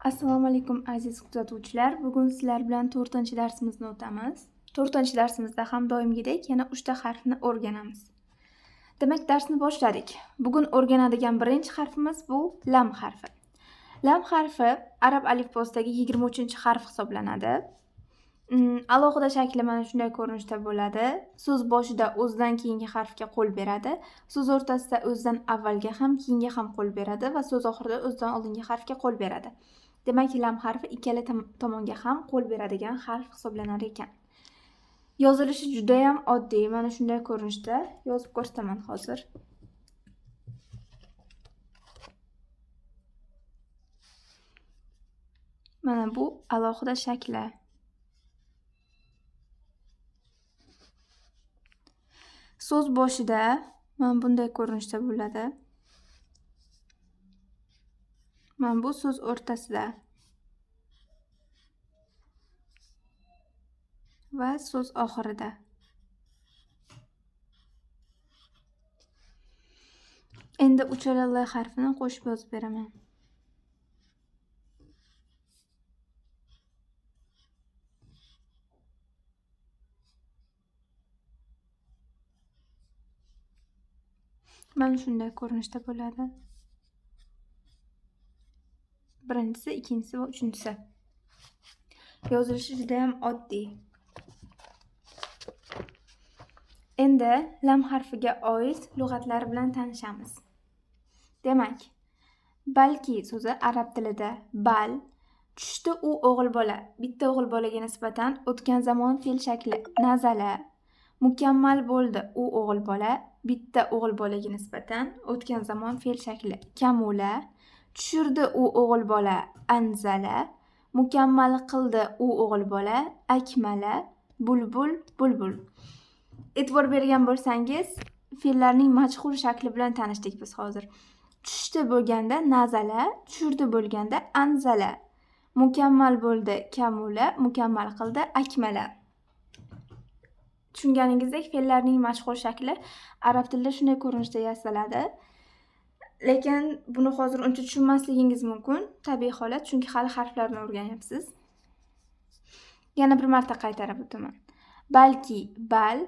Assalomu alaykum aziz kuzatuvchilar. Bugun sizlar bilan 4-darsimizni o'tamiz. 4-darsimizda ham doimgidek yana 3 ta harfni o'rganamiz. Demak, darsni boshladik. Bugun o'rganadigan birinchi harfimiz bu lam harfi. Lam harfi arab alifbosidagi 23-harf hisoblanadi. Alohida shakli mana shunday ko'rinishda bo'ladi. So'z boshida o'zidan keyingi harfga qo'l beradi. So'z o'rtasida o'zidan avvalga ham, keyinga ham qo'l beradi va so'z oxirida o'zidan oldingi harfga qo'l beradi. Demak, lam harfi ikkala tomonga ham qo'l beradigan harf hisoblanar ekan. Yozilishi juda ham oddiy, mana shunday ko'rinishda yozib ko'rsataman hozir. Mana bu alohida shakli. So'z boshida mana bunday ko'rinishda bo'ladi. Mana bu so'z o'rtasida va so'z oxirida. Endi uchala l harfini qo'shib yozib beraman. Mana shunday ko'rinishda bo'ladi. Birinchisi, ikkinchisi va uchinchisi. Yozilishi juda ham oddiy. Endi lam harfiga oid lug'atlar bilan tanishamiz. Demak, balki so'zi arab tilida bal, tushdi u o'g'il bola, bitta o'g'il bolaga nisbatan o'tgan zamon fe'l shakli nazala, mukammal bo'ldi u o'g'il bola, bitta o'g'il bolaga nisbatan o'tgan zamon fe'l shakli kamula, tushirdi u o'g'il bola anzala, mukammal qildi u o'g'il bola akmala, bulbul bulbul. E'tibor bergan bo'lsangiz, fe'llarning majhul shakli bilan tanishdik biz hozir. Tushdi bo'lganda nazala, tushirdi bo'lganda anzala, mukammal bo'ldi kamula, mukammal qildi akmala. Tushunganingizdek, fe'llarning majhul shakli arab tilida shunday ko'rinishda yasaladi. Lekin buni hozir uncha tushunmasligingiz mumkin, tabiiy holat, chunki hali harflarni o'rganyapsiz. Yana bir marta qaytarib o'taman. Balki bal,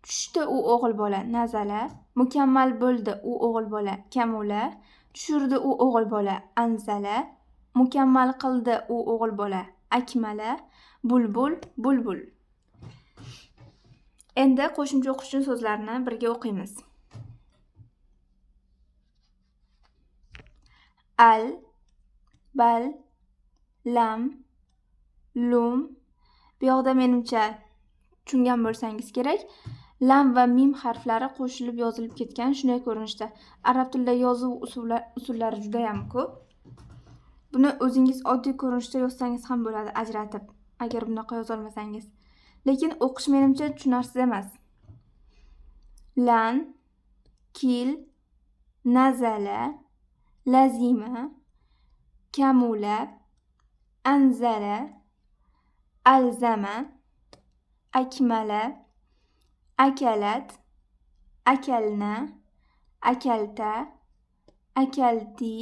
tushdi u o'g'il bola nazala, mukammal bo'ldi u o'g'il bola kamula, tushirdi u o'g'il bola anzala, mukammal qildi u o'g'il bola akmala, bulbul bulbul. Endi qo'shimcha o'qish uchun so'zlarni birga o'qiymiz. Al, bal, lam, lum. Bu yoqda menimcha tushungan bo'lsangiz kerak. Lam va mim harflari qo'shilib yozilib ketgan shunday ko'rinishda. Arab tilida yozuv usullari juda ham ko'p. Buni o'zingiz oddiy ko'rinishda yozsangiz ham bo'ladi, ajratib, agar bunaqa yoza olmasangiz. Lekin o'qish menimcha tushunarsiz emas. Lan, kil, nazala, lazima, kamula, anzala, alzama, akmala, akalat, akalna, akalta, akalti,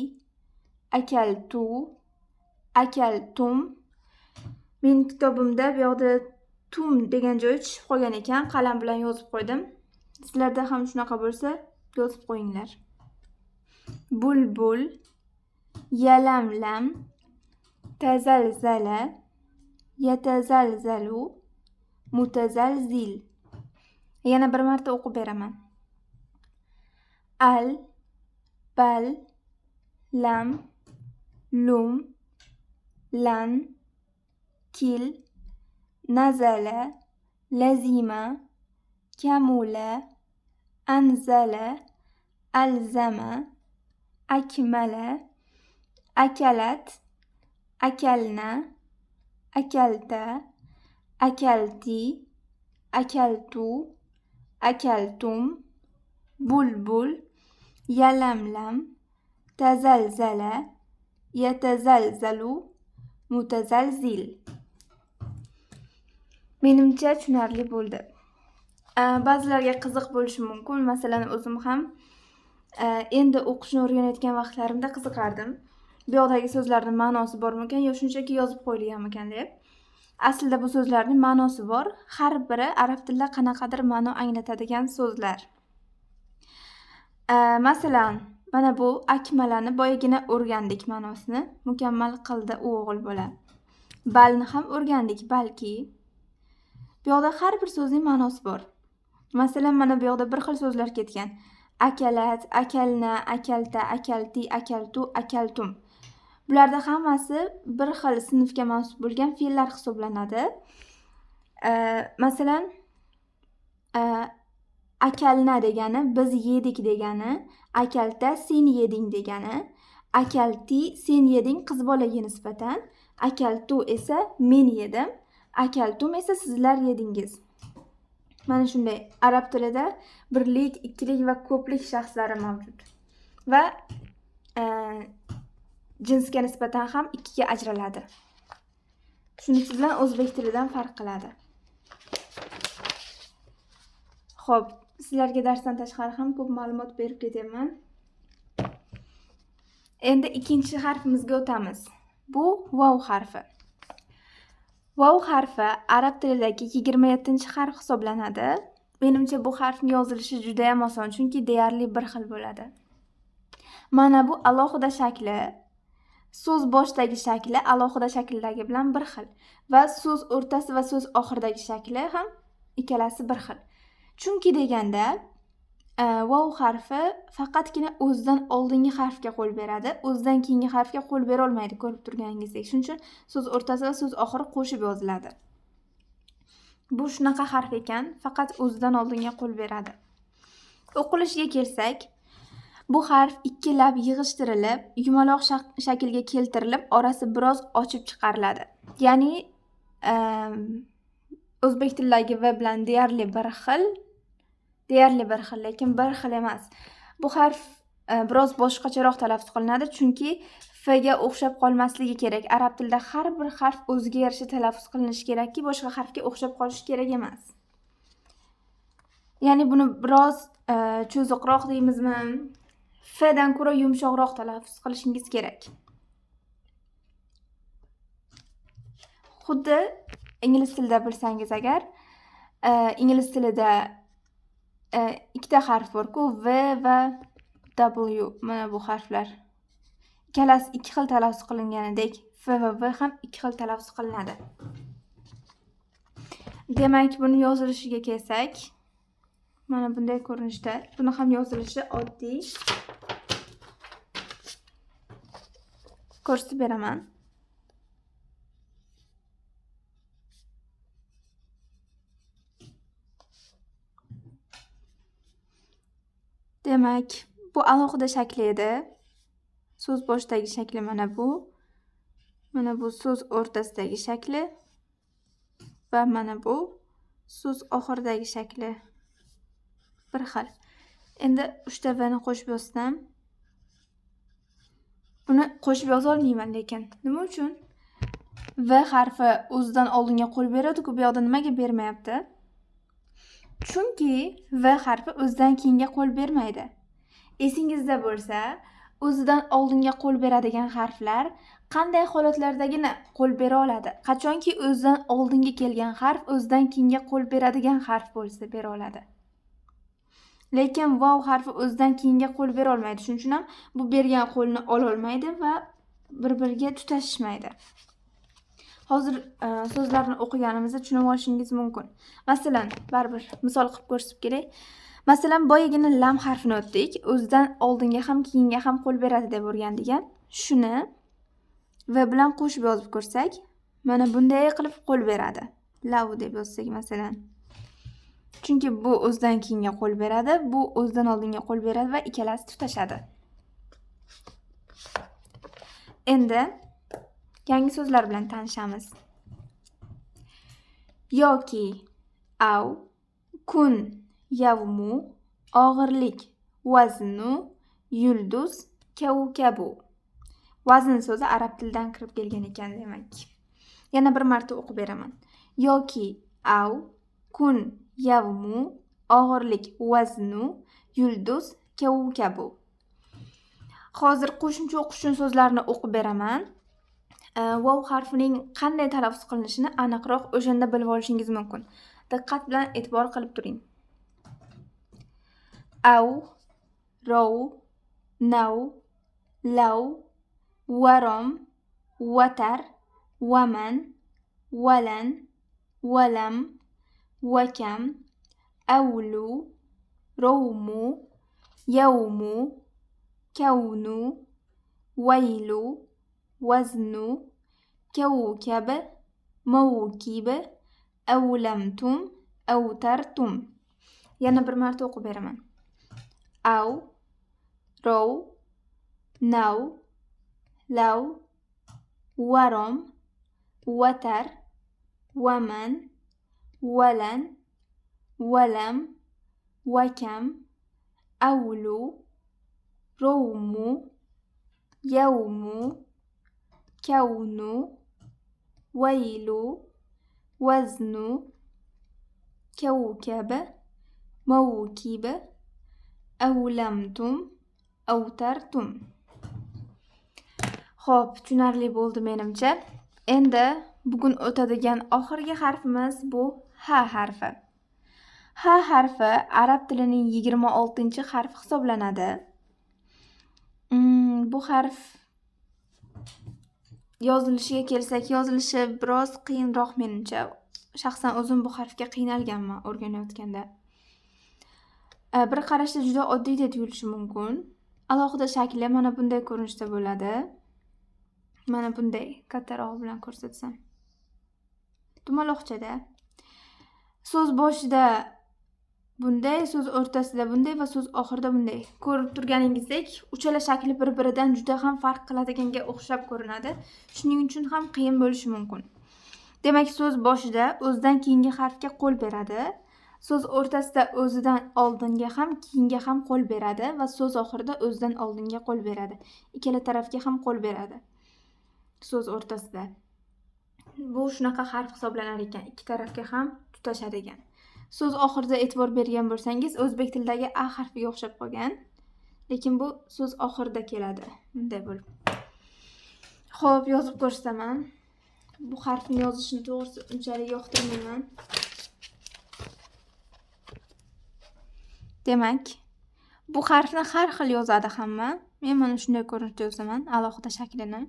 akaltu, akaltum. Men kitobimda bu yoqda tum degan joyi tushib qolgan ekan, qalam bilan yozib qo'ydim. Sizlarda ham shunaqa bo'lsa, yozib qo'yinglar. Bulbul, yalamlam, tazalzala, yatazalzalu, mutazalzil. Yana bir marta o'qib beraman. Al, bal, lam, lum, lan, kil, nazala, lazima, kamula, anzala, alzama, akmala, akalat, akalna, akalta, akalti, akaltu, akaltum, bulbul, yalamlam, tazalzala, yatazalzalu, mutazalzil. Menimcha tushunarli bo'ldi. Ba'zilarga qiziq bo'lishi mumkin. Masalan, o'zim ham endi o'qishni o'rganayotgan vaqtlarimda qiziqardim. bu yoqdagi so'zlarning ma'nosi bormikan yo shunchaki yozib qo'yilganmikan deb. Aslida bu so'zlarning ma'nosi bor. Har biri arab tilida qanaqadir ma'no anglatadigan so'zlar. Masalan, mana bu akmalani boyagina o'rgandik ma'nosini. Mukammal qildi u o'g'il bola. Balni ham o'rgandik, balki. Bu yoqda har bir so'zning ma'nosi bor. Masalan, mana bu yoqda bir xil so'zlar ketgan. Akalat, akalna, akalta, akalti, akaltu, akaltum. Bularda hammasi bir xil sinfga mansub bo'lgan fe'llar hisoblanadi. Masalan, akalna degani biz yedik degani, akalta sen yeding degani, akalti sen yeding qiz bolaga nisbatan, akaltu esa men yedim, akaltum esa sizlar yedingiz. Mana shunday arab tilida birlik, ikkilik va ko'plik shaxslari mavjud. Va jinsga nisbatan ham ikkiga ajraladi. Shunisi bilan o'zbek tilidan farq qiladi. Xo'p, sizlarga darsdan tashqari ham ko'p ma'lumot berib ketaman. Endi ikkinchi harfimizga o'tamiz. Bu vav harfi. Vav harfi arab tilidagi 27-harf hisoblanadi. Menimcha bu harfning yozilishi juda ham oson, chunki deyarli bir xil bo'ladi. Mana bu alohida shakli, so'z boshidagi shakli alohida shakldagi bilan bir xil va so'z o'rtasi va so'z oxiridagi shakli ham ikkalasi bir xil. Chunki deganda vav harfi faqatgina o'zidan oldingi harfga qo'l beradi, o'zidan keyingi harfga qo'l bera olmaydi, ko'rib turganingizdek. Shuning uchun so'z o'rtasi va so'z oxiri qo'shib yoziladi. Bu shunaqa harf ekan, faqat o'zidan oldinga qo'l beradi. O'qilishiga kelsak, bu harf ikkilab yig'ishtirilib, yumaloq shaklga keltirilib, orasi biroz ochib chiqariladi. Ya'ni o'zbek tilidagi v bilan deyarli bir xil, lekin bir xil emas. Bu harf biroz boshqacharoq talaffuz qilinadi, chunki f ga o'xshab qolmasligi kerak. Arab tilida har bir harf o'ziga yarasha talaffuz qilinishi kerakki, boshqa harfga o'xshab qolishi kerak emas. Ya'ni buni biroz cho'ziqroq deymizmi? F dan ko'ra yumshoqroq talaffuz qilishingiz kerak. Xuddi ingliz tilida bilsangiz agar, ingliz tilida ikkita harf bor-ku, V va W. Mana bu harflar. Ikkalasi ikki xil talaffuz qilinganidek, F va V ham ikki xil talaffuz qilinadi. Demak, buni yozilishiga kelsak, mana bunday ko'rinishda. Buni ham yozilishi oddiy. Ko'rsatib beraman. Demak, bu alohida shakli edi. So'z boshidagi shakli mana bu. Mana bu so'z o'rtasidagi shakli va mana bu so'z oxiridagi shakli. Bir xil. Endi 3ta v ni qo'shib yozsam, buni qo'shib yoza olmayman, lekin nima uchun? V harfi o'zidan oldinga qo'l beradi-ku, bu yoqda nimaga bermayapti? Chunki v harfi o'zidan keyinga qo'l bermaydi. Esingizda bo'lsa, o'zidan oldinga qo'l beradigan harflar qanday holatlardagina qo'l bera oladi? Qachonki o'zidan oldinga kelgan harf o'zidan keyinga qo'l beradigan harf bo'lsa bera oladi. Lekin vav harfi o'zidan keyinga qo'l bera olmaydi. Shuning uchun ham bu bergan qo'lni ola olmaydi va bir-biriga tutashmaydi. Hozir so'zlarni o'qiganimizda tushunib olishingiz mumkin. Masalan, baribir misol qilib ko'rsatib kelay. Masalan, boyagina lam harfini o'tdik. O'zidan oldinga ham keyinga ham qo'l beradi deb o'rgandik. Shuni v bilan qo'shib yozib ko'rsak, mana bunday qilib qo'l beradi. Lav deb yozsak masalan. Chunki bu o'zidan keyinga qo'l beradi, bu o'zidan oldinga qo'l beradi va ikkalasi tutashadi. Endi yangi so'zlar bilan tanishamiz. Yoki, av, kun, yavmu, og'irlik, vaznu, yulduz, kavkabu. Vazn so'zi arab tilidan kirib kelgan ekan demak. Yana bir marta o'qib beraman. Yoki, av, kun, yavmu, og'irlik, vaznu, yulduz, kavkabu. Hozir qo'shimcha o'qish uchun so'zlarni o'qib beraman. Vav harfining qanday talaffuz qilinishini aniqroq o'shanda bilib olishingiz mumkin. Diqqat bilan e'tibor qilib turing. Av, rov, nav, lav, varom, vatar, vaman, valan, valam, vakam, avlu, rovmu, yavmu, kavnu, vaylu, vaznu, kavkab, mavkib, avlamtum, avtartum. Yana bir marta o'qib beraman. Av, rov, nav, lav, varom, vatar, vaman, valan, valam, vakam, avlu, rovmu, yavmu, kavnu, vaylu, vaznu, kavkab, mavkib, avlamtum, avtartum. Xo'p, tushunarli bo'ldi menimcha. Endi bugun o'tadigan oxirgi harfimiz bu ha harfi. Ha harfi arab tilining 26-harfi hisoblanadi. Bu harf yozilishiga kelsak, yozilishi biroz qiyinroq menimcha. Shaxsan o'zim bu harfga qiynalganman o'rganayotganda. Bir qarashda juda oddiy deb tuyulishi mumkin. Alohida shakli mana bunday ko'rinishda bo'ladi. Mana bunday kattaroq bilan ko'rsatsam. Dumaloqchada. So'z boshida bunday, so'z o'rtasida bunday va so'z oxirida bunday. Ko'rib turganingizdek, uchala shakli bir-biridan juda ham farq qiladiganga o'xshab ko'rinadi. Shuning uchun ham qiyin bo'lishi mumkin. Demak, so'z boshida o'zidan keyingi harfga qo'l beradi. So'z o'rtasida o'zidan oldinga ham, keyinga ham qo'l beradi va so'z oxirida o'zidan oldinga qo'l beradi. Ikkala tarafga ham qo'l beradi. So'z o'rtasida. Bu shunaqa harf hisoblanar ekan, ikki tarafga ham tutashar ekan. So'z oxirida e'tibor bergan bo'lsangiz, o'zbek tilidagi a harfiga o'xshab qolgan. Lekin bu so'z oxirida keladi, bunday bo'lib. Xo'p, yozib ko'rsataman. Bu harfni yozishni to'g'risi unchalik yoqtirmayman. Demak, bu harfni har xil yozadi hamma. Men mana shunday ko'rinishda yozaman, alohida shaklini.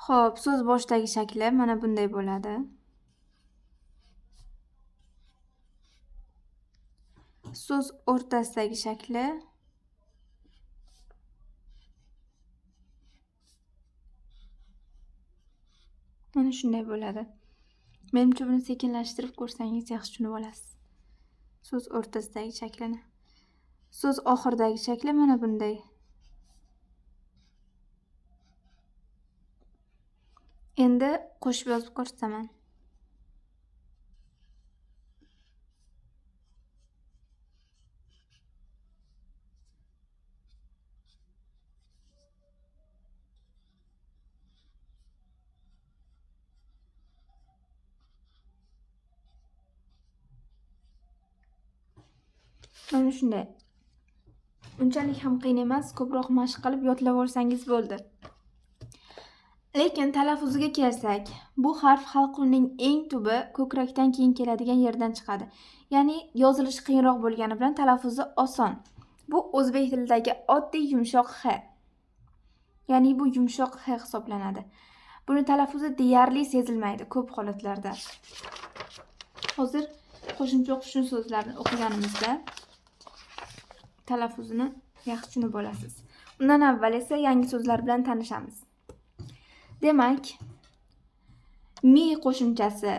Xo'p, so'z boshidagi shakli mana bunday bo'ladi. So'z o'rtasidagi shakli mana shunday bo'ladi. Menimcha buni sekinlashtirib ko'rsangiz yaxshi tushunib olasiz. So'z o'rtasidagi shaklini. So'z oxiridagi shakli mana bunday. Endi qo'shib yozib ko'rsataman. Mana shunday. Unchalik ham qiyin emas, ko'proq mashq qilib yodlab olsangiz bo'ldi. Lekin talaffuziga kelsak, bu harf halquning eng tubi ko'krakdan keyin keladigan yerdan chiqadi. Ya'ni yozilishi qiyinroq bo'lgani bilan talaffuzi oson. Bu o'zbek tilidagi oddiy yumshoq h. Ya'ni bu yumshoq h hisoblanadi. Buni talaffuzi deyarli sezilmaydi ko'p holatlarda. Hozir qo'shimcha o'qish so'zlarni o'qiganimizda talaffuzini yaxshi tushunib olasiz. Undan avval esa yangi so'zlar bilan tanishamiz. Demak, mi qo'shimchasi,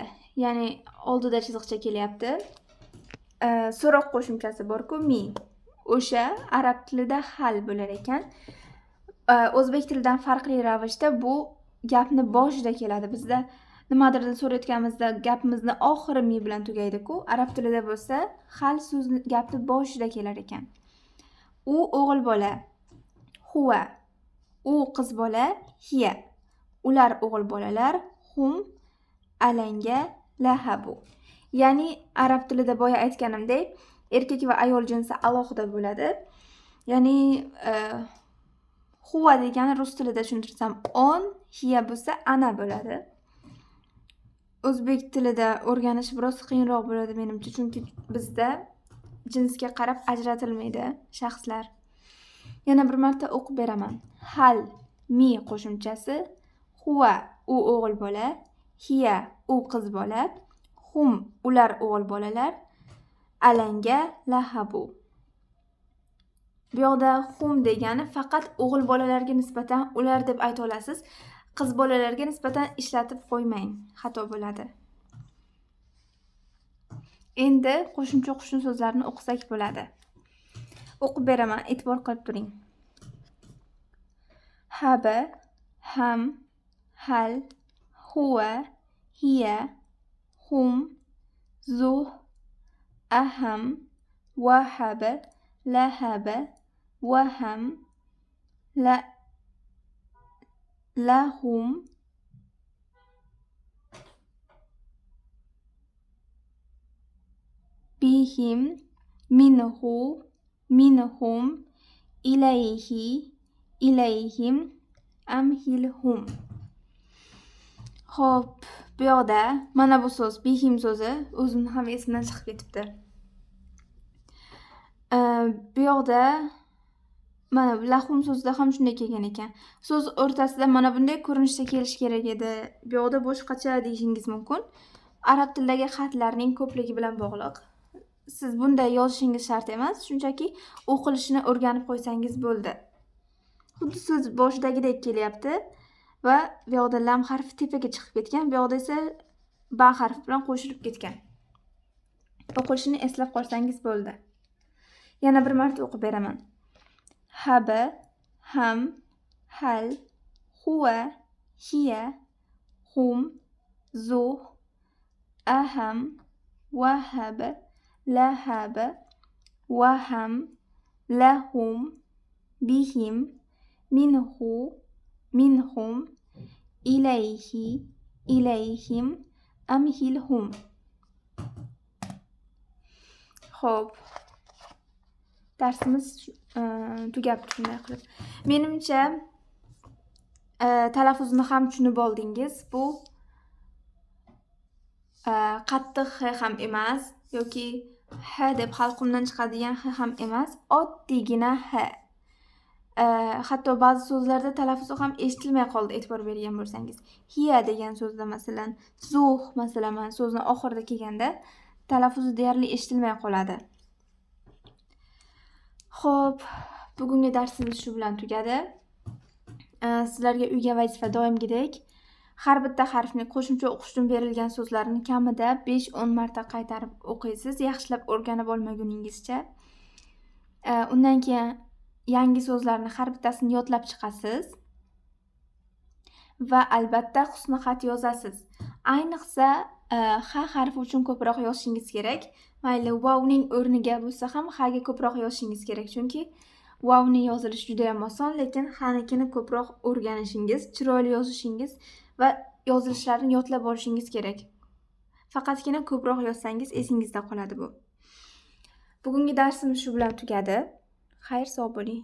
ya'ni oldida chiziqcha kelyapti. So'roq qo'shimchasi bor-ku, mi. O'sha arab tilida hal bo'lar ekan. O'zbek tilidan farqli ravishda bu gapni boshida keladi. Bizda nimadirdan so'rayotganimizda gapimizni oxiri mi bilan tugaydi-ku. Arab tilida bo'lsa, hal so'zni gapni boshida kelar ekan. U o'g'il bola, huva. U qiz bola, hiya. Ular o'g'il bolalar, hum, alanga, lahabu. Ya'ni arab tilida boya aytganimdek, erkak va ayol jinsi alohida bo'ladi. Ya'ni huva degani rus tilida tushuntirsam on, hiya bo'lsa ana bo'ladi. O'zbek tilida o'rganish biroz qiyinroq bo'ladi menimcha, chunki bizda jinsga qarab ajratilmaydi shaxslar. Yana bir marta o'qib beraman. Hal mi qo'shimchasi, huva u o'g'il bola, hiya u qiz bola, hum ular o'g'il bolalar, alanga lahabu. Bu yoqda hum degani faqat o'g'il bolalarga nisbatan ular deb ayta olasiz. Qiz bolalarga nisbatan ishlatib qo'ymang, xato bo'ladi. Endi qo'shimcha qo'shni so'zlarni o'qisak bo'ladi. O'qib beraman, e'tibor qilib turing. Haba, ham, hal, huwa, hiya, hum, zuh, aham, wahaba, lahaba, waham, lahum, bihim, minhu, minhum, ilayhi, ilayhim, amhilhum. Xo'p, bu yoqda mana bu so'z bihim so'zi o'zimni ham esimdan chiqib ketibdi. Bu yoqda mana lahum so'zida ham shunday kelgan ekan. So'z o'rtasida mana bunday ko'rinishda kelish kerak edi. Bu yoqda boshqacha deyishingiz mumkin. Arab tilidagi xatlarning ko'pligi bilan bog'liq. Siz bunday yozishingiz shart emas, shunchaki o'qilishini o'rganib qo'ysangiz bo'ldi. Xuddi so'z boshidagidek kelyapti va bu yoqda lam harfi tepaga chiqib ketgan, bu yoqda esa ba harfi bilan qo'shilib ketgan. O'qilishini eslab qolsangiz bo'ldi. Yana bir marta o'qib beraman. Haba, ham, hal, huwa, hiya, hum, zuh, aham, wahaba, lahaba, waham, lahum, bihim, minhu, minhum, ilayhi, ilayhim, amhilhum. Xo'p. Darsimiz tugabdi shunday qilib. Menimcha talaffuzni ham tushunib oldingiz. Bu qattiq h ham emas yoki h deb halqumdan chiqadigan h ham emas, oddiygina h. Hatto ba'zi so'zlarda talaffuzi ham eshitilmay qoldi, e'tibor bergan bo'lsangiz. Hiya degan so'zda masalan, zuh masalan so'zni oxirida kelganda talaffuzi deyarli eshitilmay qoladi. Xo'p, bugungi darsimiz shu bilan tugadi. Sizlarga uyga vazifa doimgidek har bitta harfni qo'shimcha o'qish uchun berilgan so'zlarni kamida 5-10 marta qaytarib o'qiysiz, yaxshilab o'rganib olmaguningizcha. Undan keyin yangi so'zlarni har bittasini yodlab chiqasiz va albatta husni xat yozasiz. Ayniqsa h harfi uchun ko'proq yozishingiz kerak. Mayli vowning o'rniga bo'lsa ham h ga ko'proq yozishingiz kerak, chunki vowning yozilishi juda ham oson, lekin hnikini ko'proq o'rganishingiz, chiroyli yozishingiz va yozilishlarini yodlab olishingiz kerak. Faqatgina ko'proq yozsangiz esingizda qoladi bu. Bugungi darsimiz shu bilan tugadi. Xayr, sog' bo'ling.